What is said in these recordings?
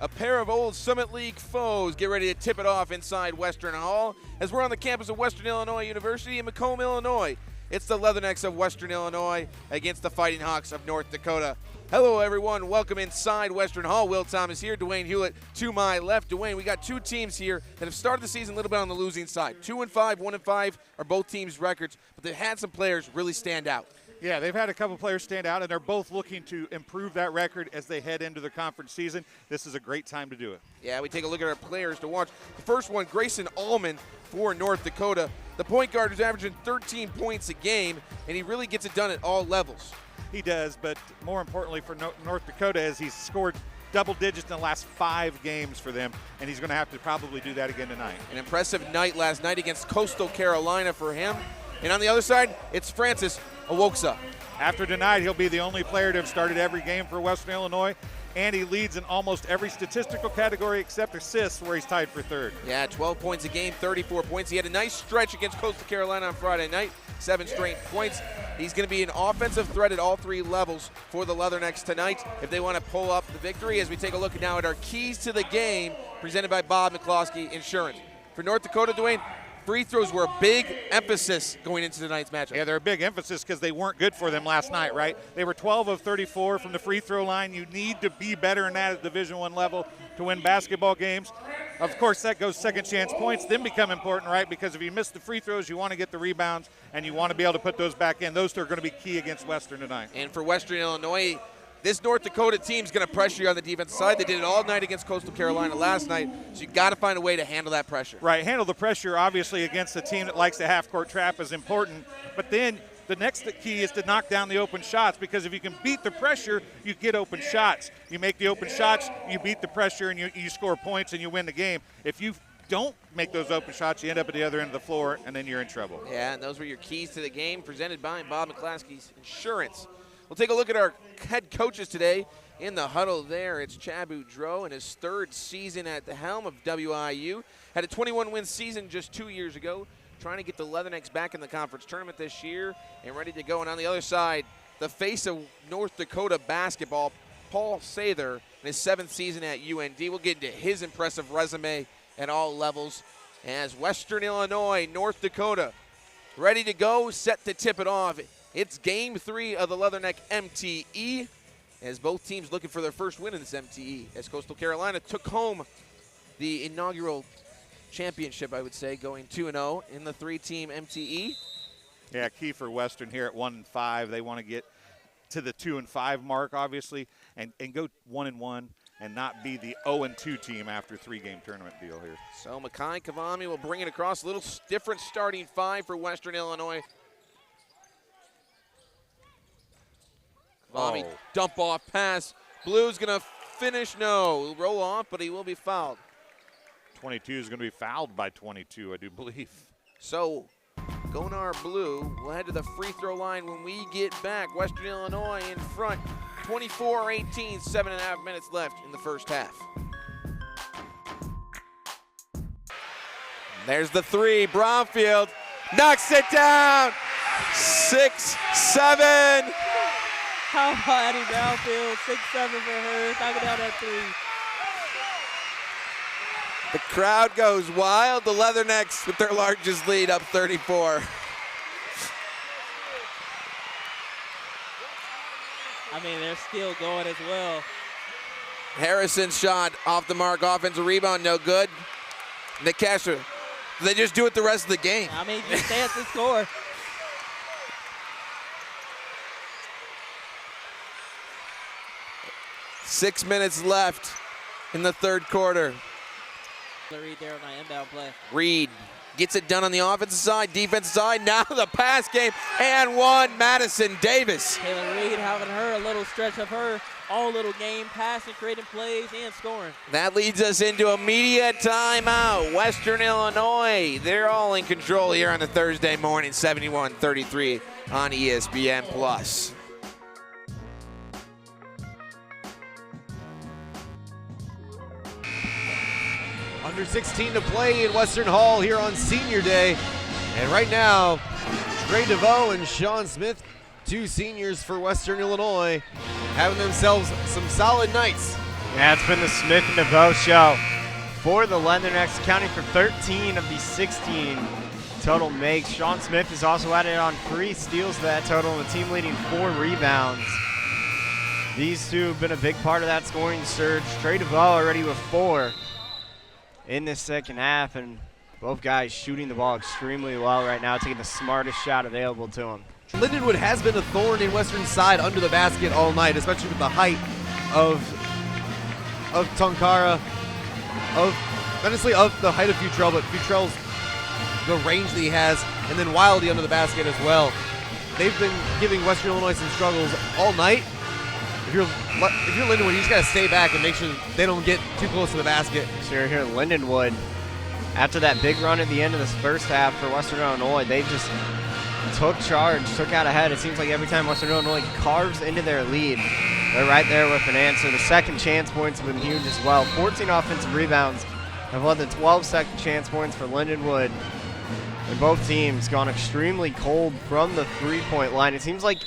A pair of old Summit League foes get ready to tip it off inside Western Hall as we're on the campus of Western Illinois University in Macomb, Illinois. It's the Leathernecks of Western Illinois against the Fighting Hawks of North Dakota. Hello, everyone. Welcome inside Western Hall. Will Thomas here, Dwayne Hewlett to my left. Dwayne, we got two teams here that have started the season a little bit on the losing side. 2-5, 1-5 are both teams' records, but they've had some players really stand out. Yeah, they've had a couple players stand out, and they're both looking to improve that record as they head into the conference season. This is a great time to do it. Yeah, we take a look at our players to watch. The first one, Grayson Allman for North Dakota. The point guard is averaging 13 points a game, and he really gets it done at all levels. He does, but more importantly for North Dakota is he's scored double digits in the last 5 games for them, and he's going to have to probably do that again tonight. An impressive night last night against Coastal Carolina for him. And on the other side, it's Francis Awoksa. After tonight, he'll be the only player to have started every game for Western Illinois, and he leads in almost every statistical category except assists, where he's tied for third. Yeah, 12 points a game, 34 points. He had a nice stretch against Coastal Carolina on Friday night, 7 straight points. He's going to be an offensive threat at all 3 levels for the Leathernecks tonight if they want to pull up the victory, as we take a look now at our keys to the game presented by Bob McCloskey Insurance. For North Dakota, Dwayne, free throws were a big emphasis going into tonight's matchup. Yeah, they're a big emphasis because they weren't good for them last night, right? They were 12 of 34 from the free throw line. You need to be better than that at Division I level to win basketball games. Of course, that goes second chance points, then become important, right? Because if you miss the free throws, you want to get the rebounds, and you want to be able to put those back in. Those two are going to be key against Western tonight. And for Western Illinois, this North Dakota team's going to pressure you on the defensive side. They did it all night against Coastal Carolina last night, so you got to find a way to handle that pressure. Right, handle the pressure, obviously, against a team that likes the half-court trap is important, but then the next key is to knock down the open shots, because if you can beat the pressure, you get open shots. You make the open shots, you beat the pressure, and you score points and you win the game. If you don't make those open shots, you end up at the other end of the floor, and then you're in trouble. Yeah, and those were your keys to the game presented by Bob McCloskey's Insurance. We'll take a look at our head coaches today. In the huddle there, it's Chad Boudreau in his 3rd season at the helm of WIU. Had a 21-win season just 2 years ago, trying to get the Leathernecks back in the conference tournament this year and ready to go. And on the other side, the face of North Dakota basketball, Paul Sather, in his 7th season at UND. We'll get into his impressive resume at all levels as Western Illinois, North Dakota, ready to go, set to tip it off. It's Game 3 of the Leatherneck MTE, as both teams looking for their first win in this MTE, as Coastal Carolina took home the inaugural championship, I would say, going 2-0 in the 3-team MTE. Yeah, key for Western here at 1-5. They want to get to the 2-5 mark, obviously, and go 1-1 and not be the 0-2 team after 3-game tournament deal here. So Makai Kavami will bring it across. A little different starting 5 for Western Illinois. Kavami, dump off pass. Blue's going to finish. No, he'll roll off, but he will be fouled. 22 is going to be fouled by 22, I do believe. So Gonar Blue will head to the free throw line when we get back. Western Illinois in front, 24-18, 7.5 minutes left in the first half. There's the 3, Bromfield knocks it down, 6-7. How about Addie Brownfield, 6-7 for her, knocking down that 3. The crowd goes wild. The Leathernecks with their largest lead, up 34. I mean, they're still going as well. Harrison's shot off the mark, offensive rebound, no good. Nick Castro, they just do it the rest of the game. I mean, just stay at the score. Six minutes left in the 3rd quarter. Reed there on that inbound play. Reed gets it done on the offensive side, defensive side. Now the pass game, and one, Madison Davis. Taylor Reed having her a little stretch of her all little game, passing, creating plays, and scoring. That leads us into immediate timeout. Western Illinois, they're all in control here on the Thursday morning, 71-33 on ESPN+. Under 16 to play in Western Hall here on Senior Day. And right now, Trey DeVoe and Sean Smith, 2 seniors for Western Illinois, having themselves some solid nights Yeah, it's been the Smith and DeVoe show for the Leathernecks, accounting for 13 of the 16 total makes. Sean Smith has also added on 3 steals to that total, and the team leading 4 rebounds. These two have been a big part of that scoring surge. Trey DeVoe already with 4 in this second half, and both guys shooting the ball extremely well right now, taking the smartest shot available to them. Lindenwood has been a thorn in Western side under the basket all night, especially with the height of Tonkara, honestly of the height of Futrell, but Futrell's the range that he has, and then Wildy under the basket as well. They've been giving Western Illinois some struggles all night. If you're Lindenwood, you just gotta stay back and make sure they don't get too close to the basket. So you're here, Lindenwood, after that big run at the end of this first half for Western Illinois, they just took charge, took out ahead. It seems like every time Western Illinois carves into their lead, they're right there with an answer. The second chance points have been huge as well. 14 offensive rebounds have led to 12 second chance points for Lindenwood. And both teams gone extremely cold from the three-point line. It seems like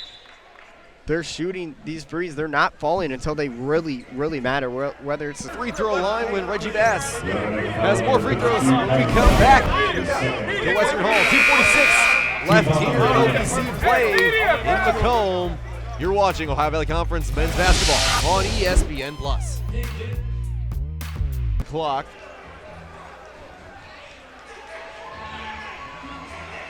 they're shooting these threes. They're not falling until they really, really matter, whether it's the free throw line when Reggie Bass has more free throws when we come back to Western Hall. 2:46 left here in OVC play in Macomb. You're watching Ohio Valley Conference men's basketball on ESPN+. Clock.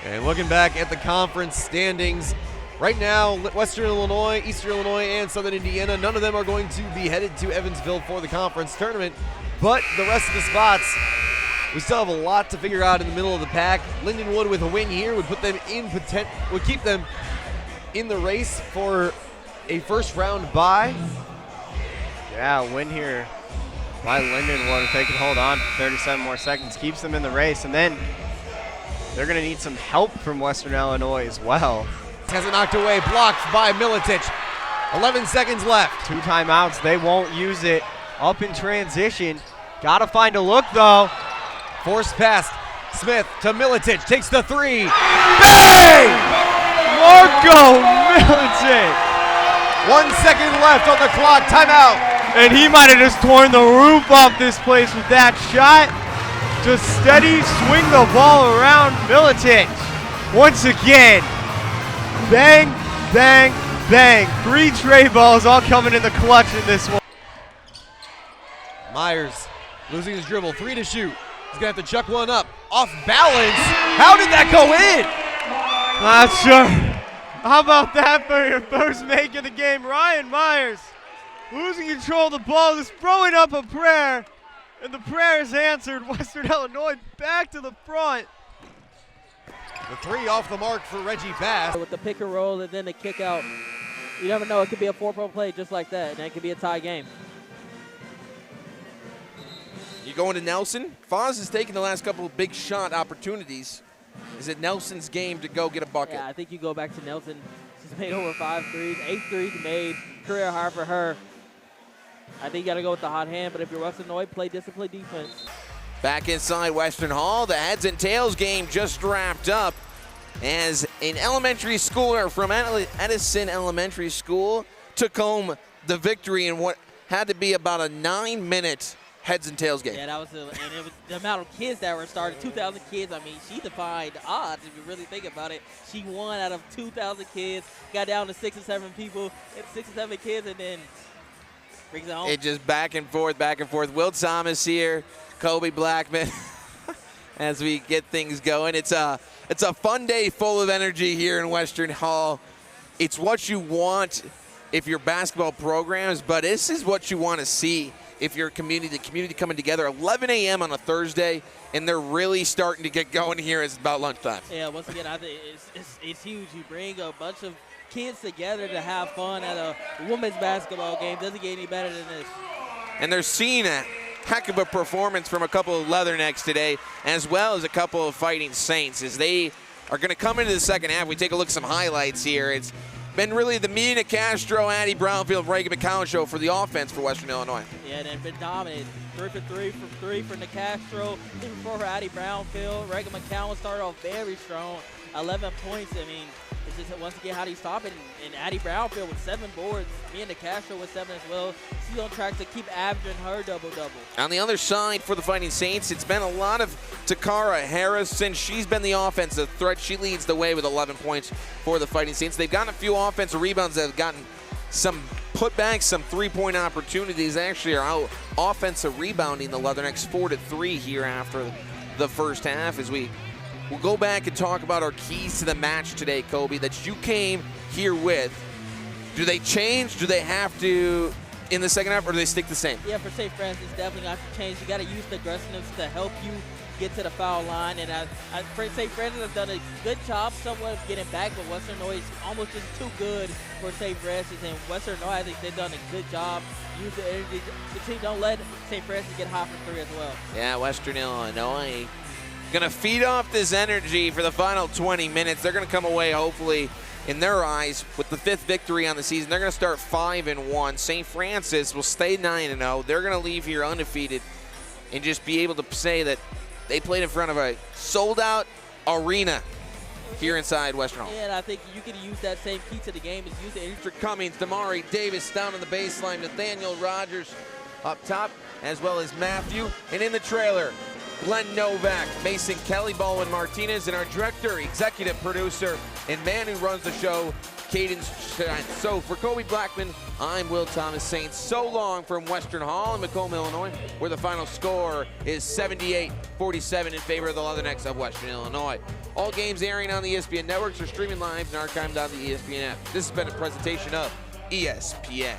And looking back at the conference standings, right now, Western Illinois, Eastern Illinois, and Southern Indiana, none of them are going to be headed to Evansville for the conference tournament, but the rest of the spots, we still have a lot to figure out in the middle of the pack. Lindenwood with a win here would put them in would keep them in the race for a first round bye. Yeah, a win here by Lindenwood, if they can hold on for 37 more seconds, keeps them in the race, and then they're going to need some help from Western Illinois as well. Has it knocked away, blocked by Milicic. 11 seconds left. 2 timeouts, they won't use it. Up in transition, gotta find a look though. Forced pass, Smith to Milicic, takes the 3. Bang! Marco Milicic! 1 second left on the clock, timeout. And he might have just torn the roof off this place with that shot. Just steady, swing the ball around. Milicic, once again, bang, bang, bang. 3 tray balls all coming in the clutch in this one. Myers losing his dribble, 3 to shoot. He's gonna have to chuck one up, off balance. How did that go in? Not sure. How about that for your first make of the game? Ryan Myers losing control of the ball, just throwing up a prayer. And the prayer is answered. Western Illinois back to the front. The 3 off the mark for Reggie Bass. With the pick and roll and then the kick out. You never know, it could be a 4-point play just like that, and it could be a tie game. You going to Nelson? Foz has taken the last couple of big shot opportunities. Is it Nelson's game to go get a bucket? Yeah, I think you go back to Nelson. She's made over 5 threes, 8 threes made, career high for her. I think you got to go with the hot hand, but if you're Western Illinois, play disciplined defense. Back inside Western Hall, the heads and tails game just wrapped up as an elementary schooler from Edison Elementary School took home the victory in what had to be about a 9-minute heads and tails game. Yeah, that was, and it was the amount of kids that were started, 2,000 kids. I mean, she defied odds if you really think about it. She won out of 2,000 kids, got down to 6 or 7 people, 6 or 7 kids, and then brings it home. It just back and forth, back and forth. Will Thomas here, Kobe Blackman, as we get things going. It's a fun day full of energy here in Western Hall. It's what you want if you're basketball programs, but this is what you want to see if you're the community coming together. 11 a.m. on a Thursday, and they're really starting to get going here. It's about lunchtime. Yeah, once again, I think it's huge. You bring a bunch of kids together to have fun at a women's basketball game. Doesn't get any better than this. And they're seeing a heck of a performance from a couple of Leathernecks today, as well as a couple of Fighting Saints, as they are going to come into the second half. We take a look at some highlights here. It's been really the Mina Castro, Addie Brownfield, Reagan McCown show for the offense for Western Illinois. Yeah, they've been dominant. 3 for 3 from Nicastro. Even before her, Addie Brownfield. Reagan McCown started off very strong. 11 points. I mean, it's just once again how do you stop it? And Addie Brownfield with 7 boards. Mia DeCastro with 7 as well. She's on track to keep averaging her double-double. On the other side for the Fighting Saints, it's been a lot of Takara Harris since she's been the offensive threat. She leads the way with 11 points for the Fighting Saints. They've gotten a few offensive rebounds that have gotten some putbacks, some three-point opportunities. They actually are out offensive rebounding the Leathernecks 4-3 here after the first half as we'll go back and talk about our keys to the match today, Kobe, that you came here with. Do they change? Do they have to in the second half, or do they stick the same? Yeah, for St. Francis, definitely got to change. You got to use the aggressiveness to help you get to the foul line. And St. Francis has done a good job somewhat of getting back, but Western Illinois is almost just too good for St. Francis. And Western Illinois, I think they've done a good job. Use the energy. The team don't let St. Francis get hot for 3 as well. Yeah, Western Illinois going to feed off this energy for the final 20 minutes. They're going to come away, hopefully, in their eyes, with the 5th victory on the season. They're going to start 5-1. St. Francis will stay 9-0. They're going to leave here undefeated and just be able to say that they played in front of a sold-out arena here inside Western Hall. Yeah, and I think you can use that same key to the game is use the energy. Cummings, Damari Davis down on the baseline, Nathaniel Rogers up top, as well as Matthew. And in the trailer, Glenn Novak, Mason Kelly, Baldwin Martinez, and our director, executive producer, and man who runs the show, Caiden. So for Kobe Blackman, I'm Will Thomas saying so long from Western Hall in Macomb, Illinois, where the final score is 78-47 in favor of the Leathernecks of Western Illinois. All games airing on the ESPN networks are streaming live and archived on the ESPN app. This has been a presentation of ESPN.